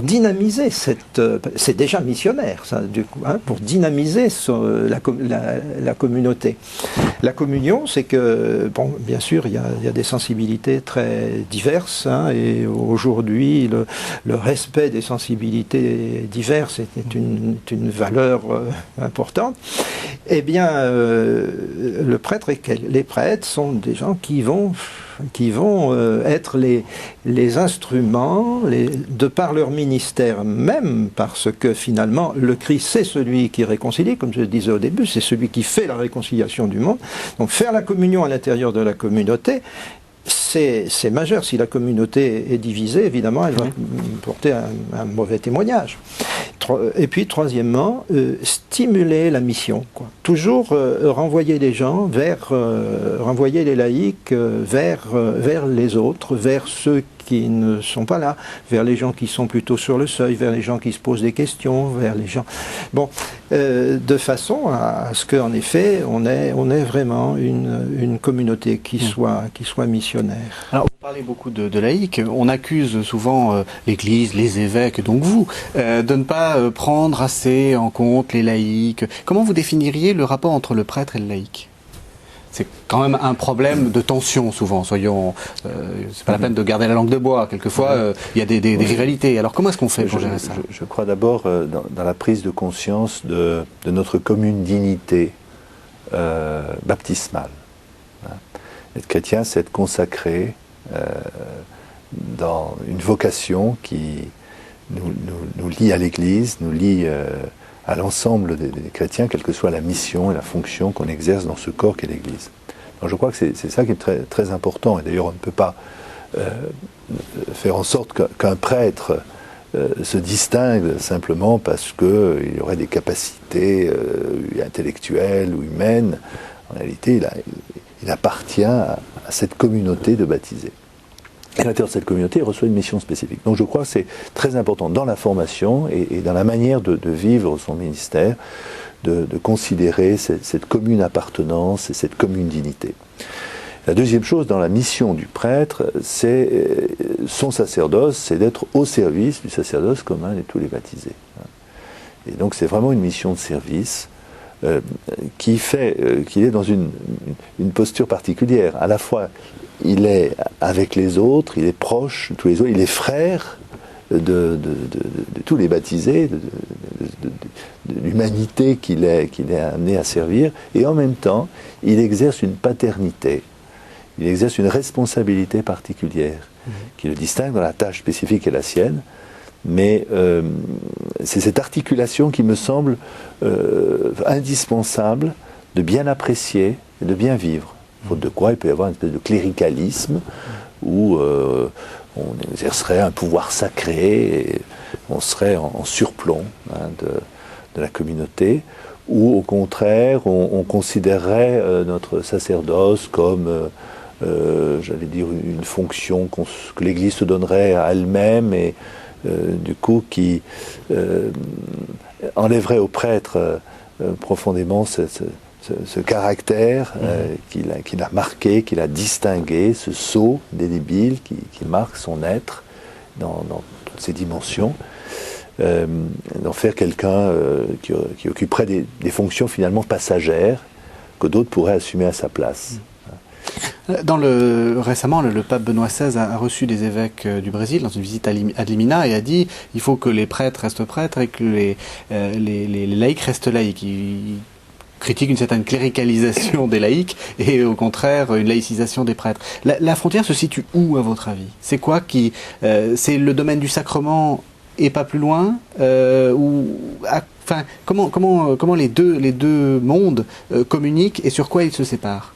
Speaker 3: dynamiser c'est déjà missionnaire, ça, du coup, hein, pour dynamiser la communauté. La communion, c'est que, bon, bien sûr, il y a des sensibilités très diverses, hein, et aujourd'hui, le respect des sensibilités diverses est une valeur importante. Eh bien, le prêtre les prêtres sont des gens qui vont être les instruments, de par leur ministère même, parce que finalement, le Christ, c'est celui qui réconcilie, comme je le disais au début, c'est celui qui fait la réconciliation du monde. Donc faire la communion à l'intérieur de la communauté, c'est majeur. Si la communauté est divisée, évidemment, elle va porter un mauvais témoignage. Et puis, troisièmement, stimuler la mission, quoi. Toujours renvoyer les gens renvoyer les laïcs vers les autres, vers ceux qui ne sont pas là, vers les gens qui sont plutôt sur le seuil, vers les gens qui se posent des questions, vers les gens... Bon, de façon à ce qu'en effet, on ait vraiment une communauté qui soit missionnaire.
Speaker 1: Alors, vous parlez beaucoup de laïcs. On accuse souvent l'Église, les évêques, donc vous, de ne pas prendre assez en compte les laïcs. Comment vous définiriez le rapport entre le prêtre et le laïc ? C'est quand même un problème de tension souvent, c'est pas la peine de garder la langue de bois, quelquefois il y a des rivalités. Alors comment est-ce qu'on fait pour gérer ça ?
Speaker 2: Je crois d'abord dans la prise de conscience de notre commune dignité baptismale. Être chrétien, c'est être consacré dans une vocation qui nous lie à l'Église, nous lie à l'ensemble des chrétiens, quelle que soit la mission et la fonction qu'on exerce dans ce corps qu'est l'Église. Donc je crois que c'est ça qui est très, très important. Et d'ailleurs, on ne peut pas faire en sorte qu'un prêtre se distingue simplement parce qu'il aurait des capacités intellectuelles ou humaines. En réalité, il appartient à cette communauté de baptisés. Et à l'intérieur de cette communauté, il reçoit une mission spécifique. Donc je crois que c'est très important dans la formation et dans la manière de vivre son ministère, de considérer cette commune appartenance et cette commune dignité. La deuxième chose dans la mission du prêtre, c'est son sacerdoce, c'est d'être au service du sacerdoce commun de tous les baptisés. Et donc c'est vraiment une mission de service qui fait qu'il est dans une posture particulière. À la fois, il est avec les autres, il est proche de tous les autres, il est frère de tous les baptisés, de l'humanité qu'il est amené à servir, et en même temps, il exerce une paternité, il exerce une responsabilité particulière, qui le distingue dans la tâche spécifique qui est la sienne, mais c'est cette articulation qui me semble indispensable de bien apprécier et de bien vivre. Faute de quoi, il peut y avoir une espèce de cléricalisme où on exercerait un pouvoir sacré et on serait en surplomb de la communauté, ou au contraire, on considérerait notre sacerdoce comme, j'allais dire, une fonction que l'Église se donnerait à elle-même et du coup qui enlèverait au prêtre profondément ce caractère qu'il a marqué, qu'il a distingué, ce sceau indélébile qui marque son être dans toutes ses dimensions, d'en faire quelqu'un qui occuperait des fonctions finalement passagères que d'autres pourraient assumer à sa place.
Speaker 1: Récemment, le pape Benoît XVI a reçu des évêques du Brésil dans une visite ad limina et a dit il faut que les prêtres restent prêtres et que les laïcs restent laïcs. Il critique une certaine cléricalisation des laïcs et au contraire une laïcisation des prêtres. La frontière se situe où à votre avis? C'est quoi qui c'est le domaine du sacrement et pas plus loin enfin, comment les deux mondes communiquent et sur quoi ils se séparent?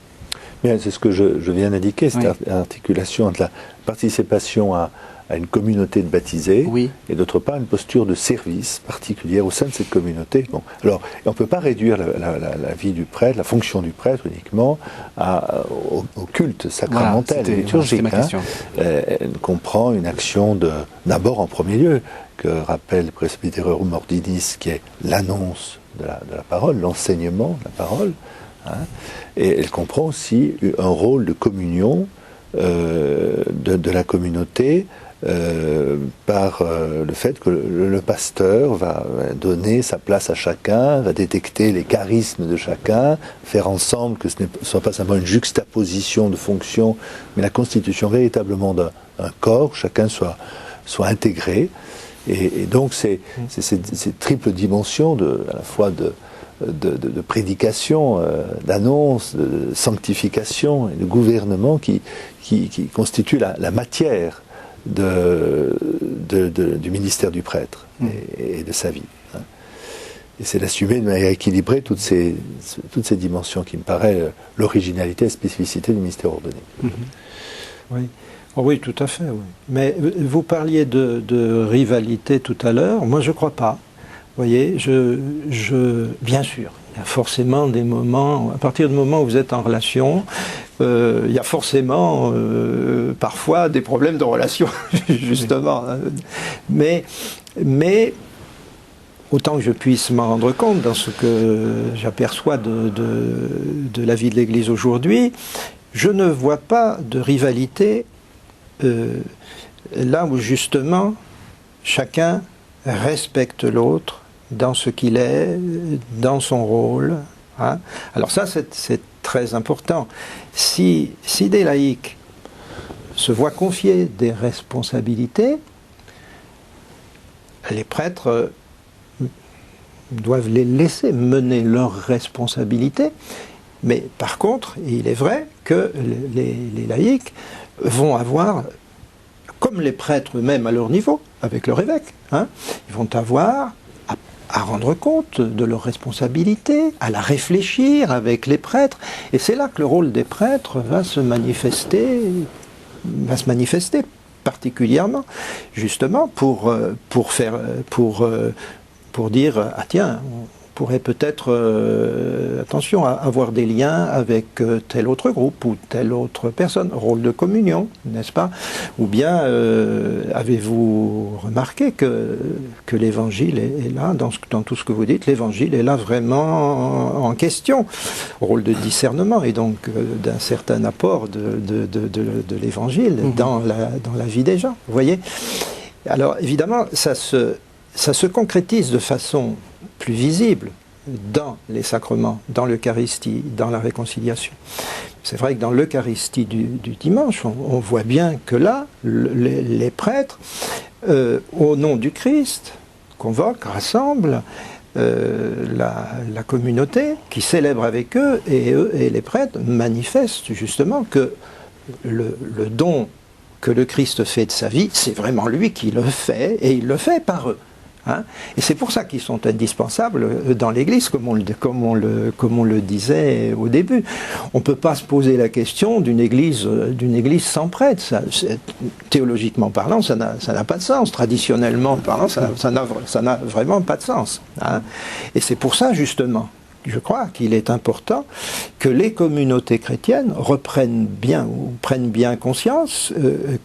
Speaker 2: Bien, c'est ce que je viens d'indiquer, cette articulation entre la participation à une communauté de baptisés et d'autre part une posture de service particulière au sein de cette communauté. Bon, alors, on ne peut pas réduire la vie du prêtre, la fonction du prêtre uniquement au culte sacramentel et liturgique. Elle comprend une action d'abord en premier lieu, que rappelle le Presbyterorum Ordinis, qui est l'annonce de la parole, l'enseignement de la parole. Et elle comprend aussi un rôle de communion de la communauté par le fait que le pasteur va donner sa place à chacun, va détecter les charismes de chacun, faire ensemble que ce ne soit pas simplement une juxtaposition de fonctions, mais la constitution véritablement d'un corps, chacun soit intégré. Et donc c'est cette triple dimension à la fois de prédication, d'annonce, de sanctification et de gouvernement qui constitue la matière du ministère du prêtre et de sa vie. Et c'est d'assumer de manière équilibrée toutes ces dimensions qui me paraît l'originalité et la spécificité du ministère ordonné.
Speaker 3: Oui. Oh oui, tout à fait. Oui. Mais vous parliez de rivalité tout à l'heure. Moi, je ne crois pas. Vous voyez, bien sûr, il y a forcément des moments, à partir du moment où vous êtes en relation, il y a forcément parfois des problèmes de relation, justement. Mais autant que je puisse m'en rendre compte dans ce que j'aperçois de la vie de l'Église aujourd'hui, je ne vois pas de rivalité là où justement chacun respecte l'autre dans ce qu'il est, dans son rôle. Hein. Alors ça, c'est très important. Si des laïcs se voient confier des responsabilités, les prêtres doivent les laisser mener leurs responsabilités. Mais par contre, il est vrai que les laïcs vont avoir, comme les prêtres eux-mêmes à leur niveau, avec leur évêque, ils vont avoir à rendre compte de leurs responsabilités, à la réfléchir avec les prêtres. Et c'est là que le rôle des prêtres va se manifester particulièrement, justement pour dire, ah tiens, on pourrait peut-être, attention, avoir des liens avec tel autre groupe ou telle autre personne, rôle de communion, n'est-ce pas? Ou bien avez-vous remarqué que l'Évangile est là, dans tout ce que vous dites, l'Évangile est là vraiment en question, rôle de discernement et donc d'un certain apport de l'Évangile dans la vie des gens, vous voyez? Alors évidemment, ça se concrétise de façon plus visible dans les sacrements, dans l'Eucharistie, dans la réconciliation. C'est vrai que dans l'Eucharistie du dimanche, on voit bien que là, les prêtres, au nom du Christ, convoquent, rassemblent la communauté qui célèbre avec eux, et les prêtres manifestent justement que le don que le Christ fait de sa vie, c'est vraiment lui qui le fait, et il le fait par eux. Hein, et c'est pour ça qu'ils sont indispensables dans l'Église, comme on le disait au début. On ne peut pas se poser la question d'une Église sans prêtre. Théologiquement parlant, ça n'a pas de sens. Traditionnellement parlant, ça n'a vraiment pas de sens. Hein. Et c'est pour ça, justement, je crois qu'il est important que les communautés chrétiennes prennent bien conscience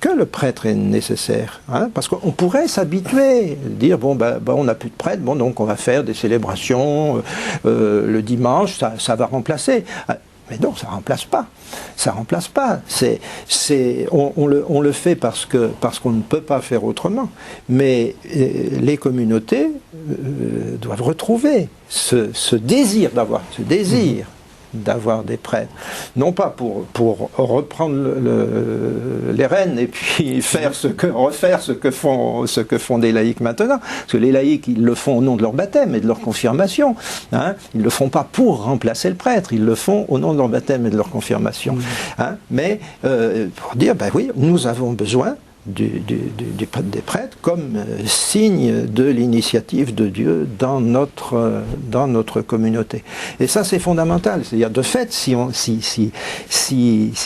Speaker 3: que le prêtre est nécessaire. Hein, parce qu'on pourrait s'habituer, dire on n'a plus de prêtre, donc on va faire des célébrations le dimanche, ça va remplacer. Mais non, ça remplace pas. Ça remplace pas. On le fait parce qu'on ne peut pas faire autrement. Mais les communautés doivent retrouver ce désir d'avoir des prêtres, non pas pour reprendre les rênes et puis refaire ce que font des laïcs maintenant, parce que les laïcs ils le font au nom de leur baptême et de leur confirmation, hein, ils ne le font pas pour remplacer le prêtre, ils le font au nom de leur baptême et de leur confirmation, hein, mais pour dire oui, nous avons besoin des prêtres comme signe de l'initiative de Dieu dans notre communauté. Et ça c'est fondamental, c'est-à-dire de fait si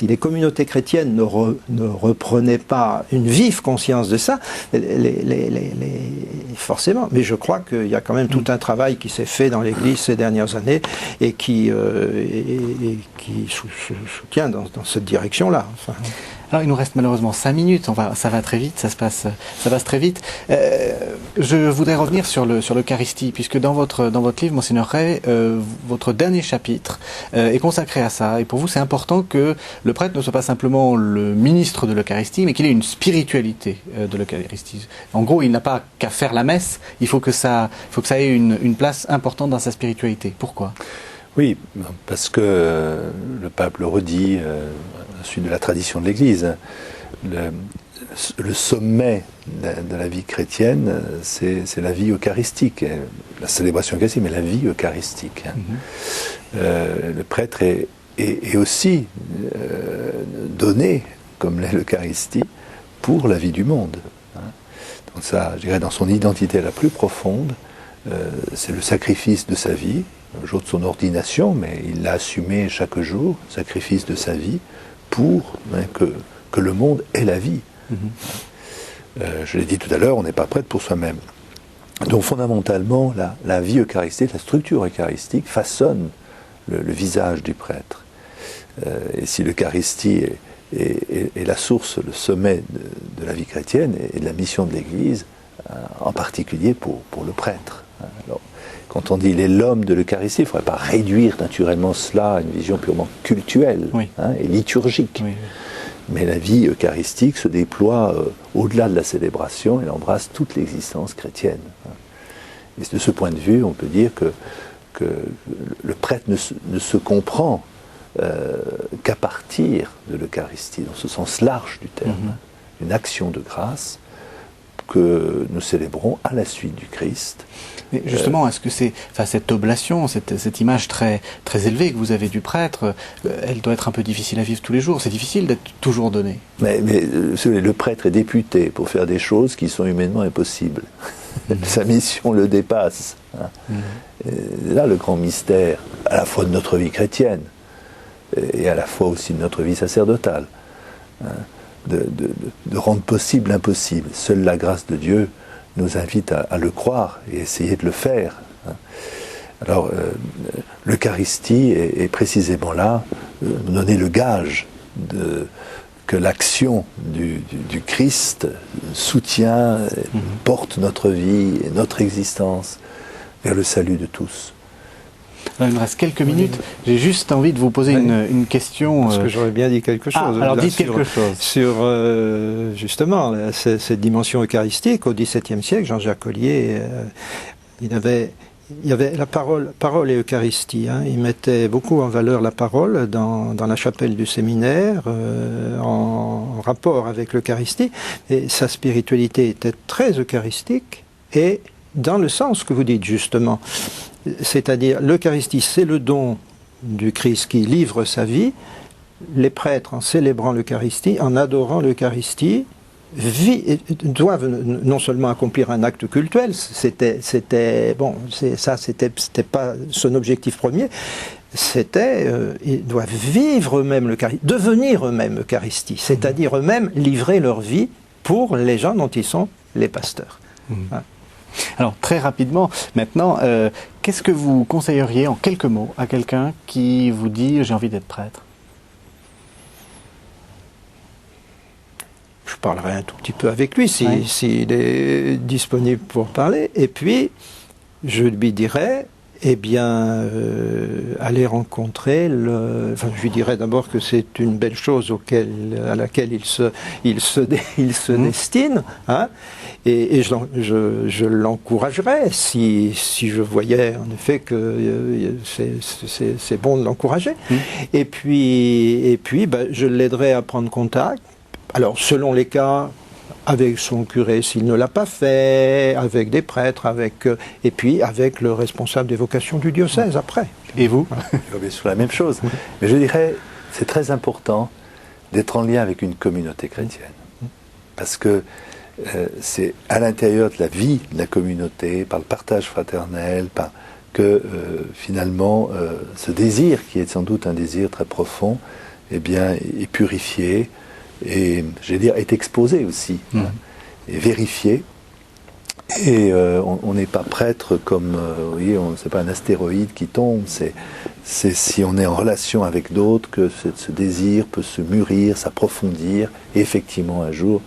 Speaker 3: les communautés chrétiennes ne reprenaient pas une vive conscience de ça, forcément, mais je crois qu'il y a quand même tout un travail qui s'est fait dans l'Église ces dernières années et qui soutient dans cette direction-là. Enfin,
Speaker 1: alors il nous reste malheureusement 5 minutes, ça va très vite, ça passe très vite. Je voudrais revenir sur l'Eucharistie, puisque dans votre livre, Monseigneur Ray, votre dernier chapitre est consacré à ça. Et pour vous, c'est important que le prêtre ne soit pas simplement le ministre de l'Eucharistie, mais qu'il ait une spiritualité de l'Eucharistie. En gros, il n'a pas qu'à faire la messe, il faut que ça ait une place importante dans sa spiritualité. Pourquoi ?
Speaker 2: Oui, parce que le pape le redit, à la suite de la tradition de l'Église, le sommet de la vie chrétienne, c'est la vie eucharistique, la célébration eucharistique, mais la vie eucharistique. Le prêtre est aussi donné, comme l'est l'Eucharistie, pour la vie du monde. Donc ça, je dirais, dans son identité la plus profonde, c'est le sacrifice de sa vie, le jour de son ordination, mais il l'a assumé chaque jour, le sacrifice de sa vie, pour que le monde ait la vie. Je l'ai dit tout à l'heure, on n'est pas prêtre pour soi-même. Donc fondamentalement, la vie eucharistique, la structure eucharistique façonne le visage du prêtre. Et si l'Eucharistie est la source, le sommet de la vie chrétienne et de la mission de l'Église, en particulier pour le prêtre. Alors, quand on dit il est l'homme de l'Eucharistie, il ne faudrait pas réduire naturellement cela à une vision purement cultuelle et liturgique. Oui. Mais la vie eucharistique se déploie au-delà de la célébration, elle embrasse toute l'existence chrétienne. Et de ce point de vue, on peut dire que le prêtre ne se comprend qu'à partir de l'Eucharistie, dans ce sens large du terme, une action de grâce que nous célébrons à la suite du Christ.
Speaker 1: Mais justement, est-ce que cette oblation, cette image très, très élevée que vous avez du prêtre, elle doit être un peu difficile à vivre tous les jours? C'est difficile d'être toujours donné.
Speaker 2: Mais le prêtre est député pour faire des choses qui sont humainement impossibles. Sa mission le dépasse. Là, le grand mystère, à la fois de notre vie chrétienne et à la fois aussi de notre vie sacerdotale, de rendre possible l'impossible. Seule la grâce de Dieu nous invite à le croire et essayer de le faire. Alors, l'Eucharistie est précisément là, donner le gage que l'action du Christ soutient, porte notre vie et notre existence vers le salut de tous.
Speaker 1: Alors, il me reste quelques minutes. J'ai juste envie de vous poser une question.
Speaker 3: Parce que j'aurais bien dit quelque chose.
Speaker 1: Alors dites quelque chose.
Speaker 3: Sur justement cette dimension eucharistique, au XVIIe siècle, Jean-Jacques Collier, il y avait la parole et Eucharistie. Il mettait beaucoup en valeur la parole dans la chapelle du séminaire, en rapport avec l'Eucharistie. Et sa spiritualité était très eucharistique et dans le sens que vous dites justement. C'est-à-dire, l'Eucharistie, c'est le don du Christ qui livre sa vie. Les prêtres, en célébrant l'Eucharistie, en adorant l'Eucharistie, doivent non seulement accomplir un acte cultuel, c'était pas son objectif premier, ils doivent vivre eux-mêmes l'Eucharistie, devenir eux-mêmes Eucharistie, c'est-à-dire eux-mêmes livrer leur vie pour les gens dont ils sont les pasteurs.
Speaker 1: Alors, très rapidement, maintenant, qu'est-ce que vous conseilleriez en quelques mots à quelqu'un qui vous dit « j'ai envie d'être prêtre » ?
Speaker 3: Je parlerai un tout petit peu avec lui s'il est disponible pour parler. Et puis, je lui dirais, aller rencontrer je lui dirais d'abord que c'est une belle chose à laquelle il se destine, et je l'encouragerais si je voyais en effet que c'est bon de l'encourager. Et puis je l'aiderais à prendre contact. Alors, selon les cas, avec son curé s'il ne l'a pas fait, avec des prêtres, et puis avec le responsable des vocations du diocèse après.
Speaker 1: Et vous ?
Speaker 2: Je vois bien sûr la même chose. Mais je dirais, c'est très important d'être en lien avec une communauté chrétienne. Parce que c'est à l'intérieur de la vie de la communauté, par le partage fraternel, que finalement ce désir, qui est sans doute un désir très profond, est purifié. Et, est exposé aussi, et vérifié. Et on n'est pas prêtre comme, vous voyez, c'est pas un astéroïde qui tombe, c'est si on est en relation avec d'autres que ce désir peut se mûrir, s'approfondir, et effectivement un jour,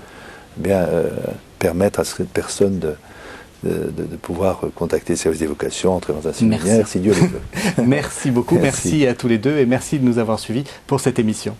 Speaker 2: permettre à cette personne de pouvoir contacter le service des vocations, entrer dans un séminaire, si Dieu le veut.
Speaker 1: Merci beaucoup, merci à tous les deux, et merci de nous avoir suivis pour cette émission.